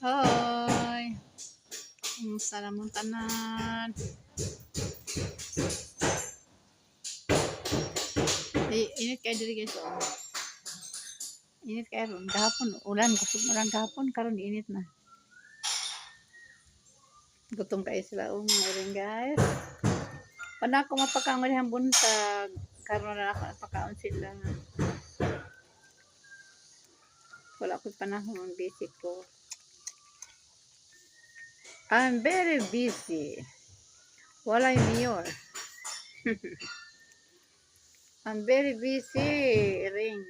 Hoy! Kumusta namang tanan? Init kayo diri guys, oh. Init kayo ron. Gahapon, ulan. Kusog mo lang gahapon. Karon init na. Gutom kayo sila, oh. Mga rin guys. Pana ako mapakaon ng buntag. Karon na ako napakaon sila. Wala ko panahon. Busy ko. I'm very busy. Walay mayor. I'm very busy. Ring.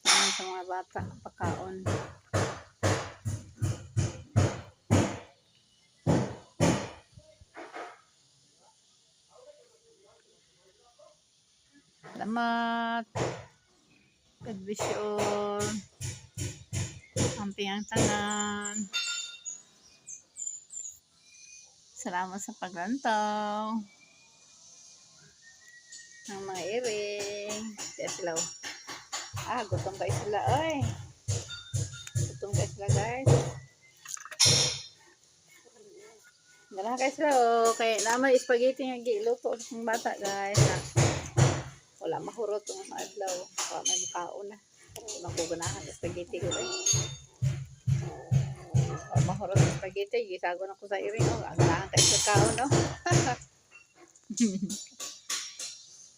Ayan sa mga bata. Pakaon. Salamat. God bless you all. Amping ang tanan. Salamat sa paglantaw. Ang mga iring. Siya sila. Gutom kayo sila. Oy. Gutom kayo sila guys. Ganahan kayo sila. Oh. Kaya naman spaghetti nga giluto sa mga bata guys. Wala mahurot ng mga adlaw. Wala may makaon na. Wala ko ganahan sa spaghetti ko guys. Mahurot ng spaghetti. Gisago na ko sa iring. Ganahan kayo sa kaon.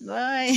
Bye.